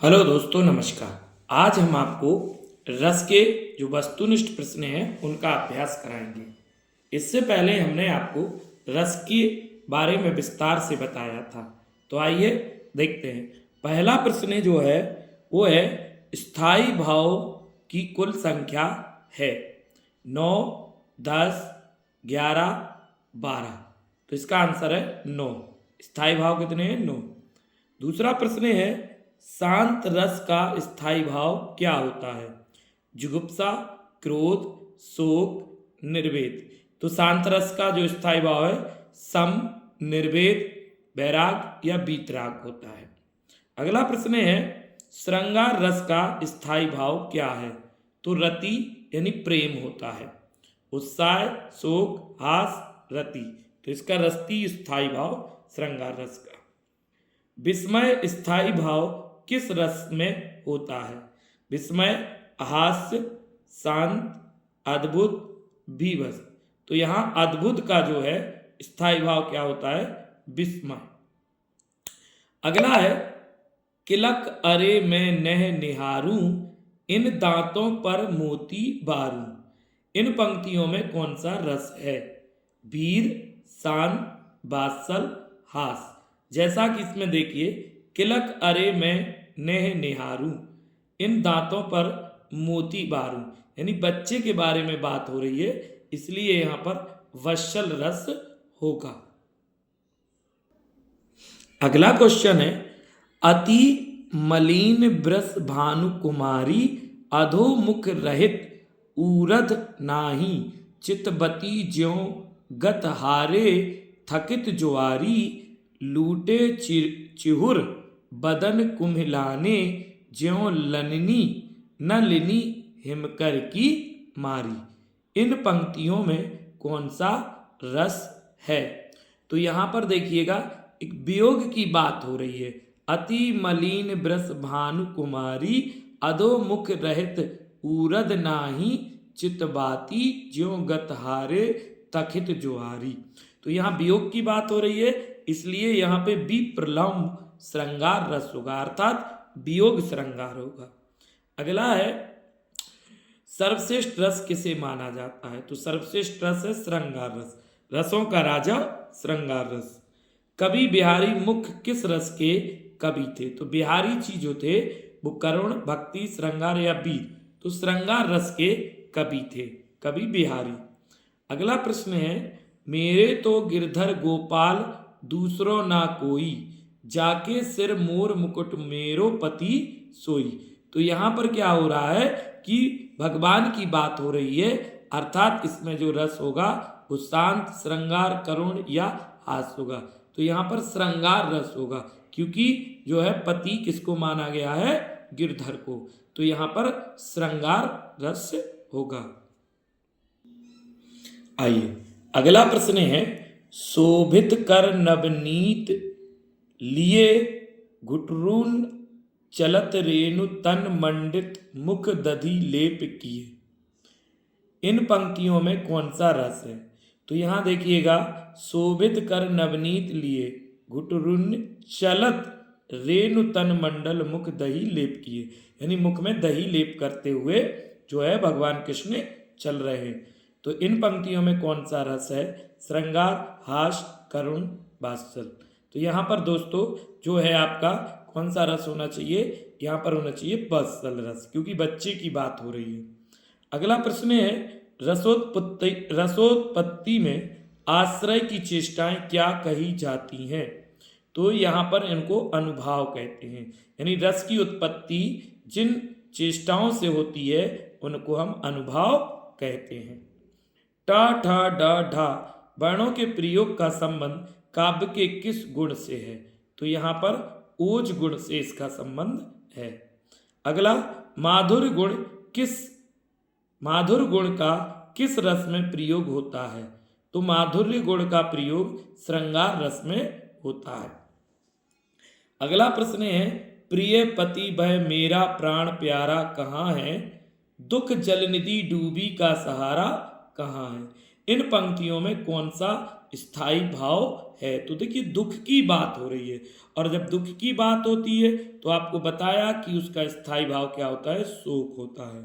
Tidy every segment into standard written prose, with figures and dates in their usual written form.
Hello दोस्तों, नमस्कार। आज हम आपको रस के जो वस्तुनिष्ठ प्रश्न हैं उनका अभ्यास कराएंगे। इससे पहले हमने आपको रस के बारे में विस्तार से बताया था। तो आइए देखते हैं। पहला प्रश्न जो है वो है स्थायी भाव की कुल संख्या है 9, 10, 11, 12। तो इसका आंसर है 9। स्थायी भाव कितने हैं? 9। दूसरा प्रश्न है शांत रस का स्थायी भाव क्या होता है? जुगुप्सा, क्रोध, शोक, निर्वेद। तो शांत रस का जो स्थायी भाव है सम, निर्वेद, वैराग या वीतराग होता है। अगला प्रश्न है श्रृंगार रस का स्थायी भाव क्या है? तो रति यानी प्रेम होता है। उत्साह, शोक, हास, रति। तो इसका रति स्थायी भाव श्रृंगार रस का। विस्मय स्थायी भाव किस रस में होता है? विस्मय, हास्य, शांत, अद्भुत, बीभत्स। तो यहां अद्भुत का जो है स्थायी भाव क्या होता है? विस्मय। अगला है किलक अरे मैं नह निहारूं, इन दांतों पर मोती बारूं। इन पंक्तियों में कौन सा रस है? वीर, शान, वात्सल, हास। जैसा कि इसमें देखिए किलक अरे मैं नेह निहारूं, इन दांतों पर मोती बारूं, यानी बच्चे के बारे में बात हो रही है, इसलिए यहां पर वत्सल रस होगा। अगला क्वेश्चन है अति मलिन ब्रस भानु कुमारी, अधोमुख रहित उरध नाही, चितबती ज्यों गत हारे, थकित जुआरी, लूटे चिहुर बदन कुम्हिलाने, ज्यों लननी न लिनी हिमकर की मारी। इन पंक्तियों में कौन सा रस है? तो यहां पर देखिएगा एक वियोग की बात हो रही है। अति मलिन ब्रस भानु कुमारी, अधोमुख रहित उरद नाही, चितबाती ज्यों गत हारे, तखित जुआरी। तो यहाँ वियोग की बात हो रही है, इसलिए यहाँ पे विप्रलम्ब श्रृंगार रस होगा, अर्थात वियोग श्रृंगार होगा। अगला है सर्वश्रेष्ठ रस किसे माना जाता है? तो सर्वश्रेष्ठ रस है श्रृंगार रस। रसों का राजा श्रृंगार रस। कवि बिहारी मुख्य किस रस के कवि थे? तो बिहारी जी जो थे वो करुण, भक्ति, श्रृंगार या वीर। तो श्रृंगार रस के कवि थे कवि बिहारी। अगला प्रश्न है मेरे तो गिरधर गोपाल दूसरो ना कोई, जाके सिर मोर मुकुट मेरो पति सोई। तो यहां पर क्या हो रहा है कि भगवान की बात हो रही है, अर्थात इसमें जो रस होगा वो शांत, श्रृंगार, करुण या हास होगा। तो यहां पर श्रृंगार रस होगा, क्योंकि जो है पति किसको माना गया है? गिरधर को। तो यहां पर श्रृंगार रस होगा। आइए अगला प्रश्न है शोभित कर नवनीत लिए, घुटरून चलत रेणु तन मंडित, मुख दधि लेप किए। इन पंक्तियों में कौन सा रस है? तो यहां देखिएगा शोभित कर नवनीत लिए, घुटरून चलत रेणु तन मंडल, मुख दही लेप किए। यानी मुख में दही लेप करते हुए जो है भगवान कृष्ण चल रहे हैं। तो इन पंक्तियों में कौन सा रस है? श्रृंगार, हास, करुण, वात्सल। तो यहाँ पर दोस्तों जो है आपका कौन सा रस होना चाहिए? यहाँ पर होना चाहिए वात्सल रस, क्योंकि बच्चे की बात हो रही है। अगला प्रश्न है रसोत्पत्ति में आश्रय की चेष्टाएं क्या कही जाती हैं? तो यहाँ पर इनको अनुभाव कहते हैं। यानी रस की उत्पत्ति जिन चेष्टाओं से होती है उनको हम अनुभाव कहते हैं। ट, ठ, ड, ढ वर्णों के प्रयोग का संबंध काव्य के किस गुण से है? तो यहाँ पर ओज गुण से इसका संबंध है। अगला माधुर्य गुण का किस रस में प्रयोग होता है? तो माधुर्य गुण का प्रयोग श्रृंगार रस में होता है। अगला प्रश्न है प्रिय पति भय मेरा प्राण प्यारा कहाँ है, दुख जलनिधि डूबी का सहारा कहाँ है। इन पंक्तियों में कौन सा स्थाई भाव है। तो देखिए दुख की बात हो रही है, और जब दुख की बात होती है तो आपको बताया कि उसका स्थाई भाव क्या होता है, शोक होता है।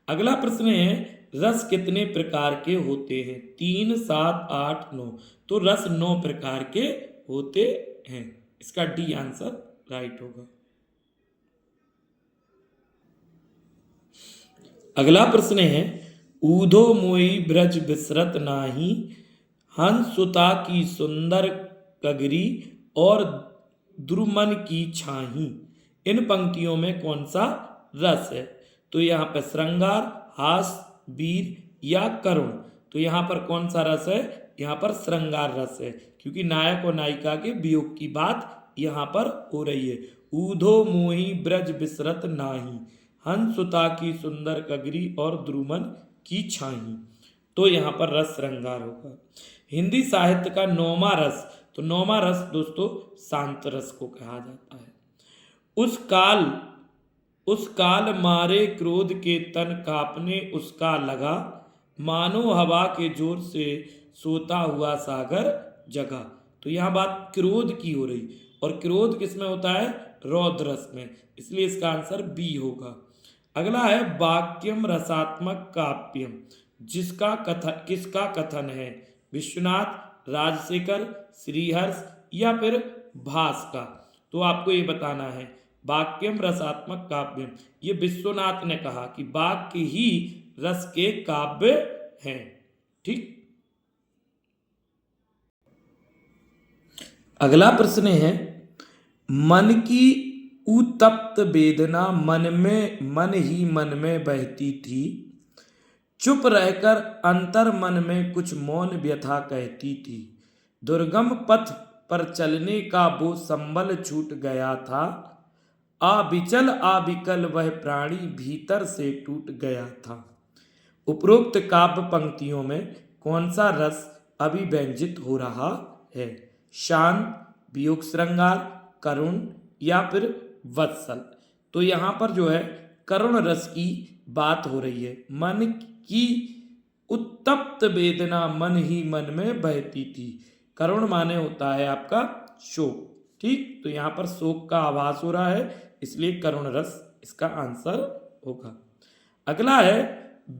अगला प्रश्न है रस कितने प्रकार के होते हैं? 3, 7, 8, 9। तो रस 9 प्रकार के होते हैं। इसका डी आंसर राइट होगा। अगला प्रश्न है ऊधो मोई ब्रज बिसरत नाही, हंस सुता की सुंदर कगरी और द्रुमन की छाही। इन पंक्तियों में कौन सा रस है? तो यहाँ पर श्रृंगार, हास, वीर या करुण। तो यहाँ पर कौन सा रस है? यहाँ पर श्रृंगार रस है, क्योंकि नायक और नायिका के वियोग की बात यहाँ पर हो रही है। ऊधो मोही ब्रज बिसरत नाही, हंस सुता की सुंदर कगरी और द्रुमन की छाही। तो यहाँ पर रस श्रृंगार होगा। हिंदी साहित्य का 9वां रस, तो 9वां रस दोस्तों शांत रस को कहा जाता है। उस काल मारे क्रोध के तन कांपने उसका लगा, मानो हवा के जोर से सोता हुआ सागर जगा। तो यहाँ बात क्रोध की हो रही, और क्रोध किस में होता है? रौद्र रस में, इसलिए इसका आंसर बी होगा। अगला है वाक्यम रसात्मक काव्यम, किसका कथन है? विश्वनाथ, राजशेखर, श्रीहर्ष या फिर भास का? तो आपको ये बताना है वाक्यम रसात्मक काव्यम, ये विश्वनाथ ने कहा कि वाक्य ही रस के काव्य हैं। ठीक। अगला प्रश्न है मन की उत्तप्त वेदना मन ही मन में बहती थी, चुप रहकर अंतर मन में कुछ मौन व्यथा कहती थी, दुर्गम पथ पर चलने का वो संबल छूट गया था, अविचल अविकल वह प्राणी भीतर से टूट गया था। उपरोक्त काव्य पंक्तियों में कौन सा रस अभिव्यंजित हो रहा है? शांत, वियोग श्रृंगार, करुण या फिर वत्सल? तो यहाँ पर जो है करुण रस की बात हो रही है। मन की उत्तप्त वेदना मन ही मन में बहती थी। करुण माने होता है आपका शोक। ठीक, तो यहाँ पर शोक का आभास हो रहा है, इसलिए करुण रस इसका आंसर होगा। अगला है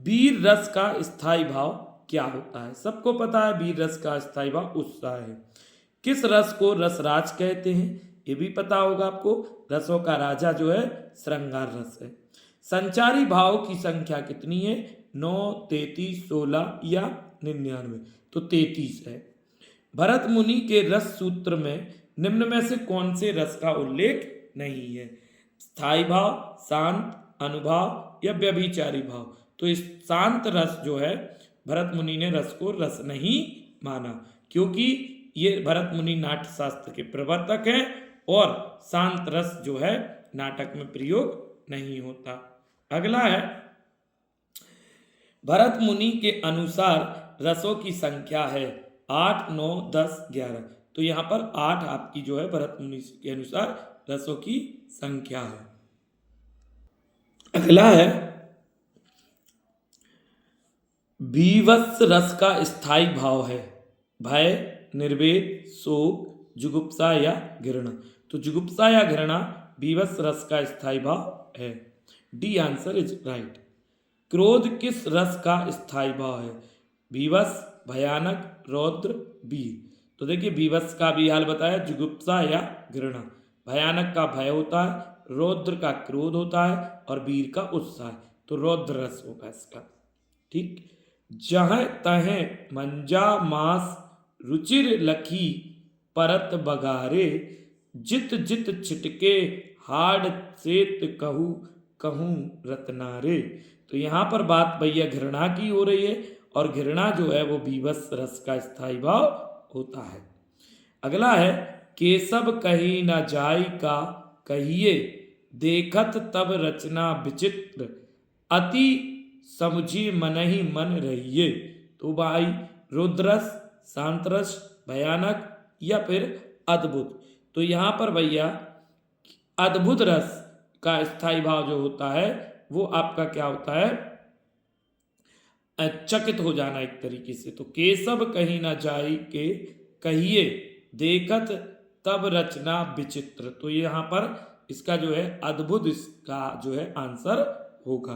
वीर रस का स्थायी भाव क्या होता है? सबको पता है वीर रस का स्थायी भाव उत्साह है। किस रस को रसराज कहते हैं? ये भी पता होगा आपको। रसों का राजा जो है श्रृंगार रस है। संचारी भाव की संख्या कितनी है? 9, 33, 16 या 99? तो 33 है। भरत मुनि के रस सूत्र में निम्न में से कौन से रस का उल्लेख नहीं है? स्थायी भाव, शांत, अनुभाव या व्यभिचारी भाव? तो इस शांत रस जो है भरत मुनि ने रस को रस नहीं माना, क्योंकि ये भरत मुनि नाट्य शास्त्र के प्रवर्तक हैं और शांत रस जो है नाटक में प्रयोग नहीं होता। अगला है भरत मुनि के अनुसार रसों की संख्या है 8, 9, 10, 11। तो यहाँ पर 8 आपकी जो है भरत मुनि के अनुसार रसों की संख्या है। अगला है बीभत्स रस का स्थायी भाव है भय, निर्वेद, शोक, जुगुप्सा या घृणा? तो जुगुप्सा या घृणा बीभत्स रस का स्थायी भाव है। D answer is right. क्रोध किस रस का स्थायी भाव है? बीभत्स, भयानक, रौद्र, वीर? तो देखिए बीभत्स का भी हाल बताया, जुगुप्सा या घृणा। भयानक का भय होता है, रौद्र का क्रोध होता है और वीर का उत्साह। तो रौद्र रस होगा इसका। ठीक। जहाँ तहें मंजा मास रुचिर लखी परत बगारे, जित जित छिटके हाड सेत कहू कहूँ रत्नारे। तो यहाँ पर बात भैया घृणा की हो रही है, और घृणा जो है वो बीभत्स रस का स्थायी भाव होता है। अगला है केशव कही न जाय का कहिए, देखत तब रचना विचित्र, अति समझी मन ही मन रहिए। तो भाई रुद्रस, शांतरस, भयानक या फिर अद्भुत? तो यहाँ पर भैया अद्भुत रस का स्थायी भाव जो होता है वो आपका क्या होता है? चकित हो जाना एक तरीके से। तो केशव कहीं ना जाई के कहिए, देखत तब रचना विचित्र। तो यहाँ पर इसका जो है अद्भुत, इसका जो है आंसर होगा।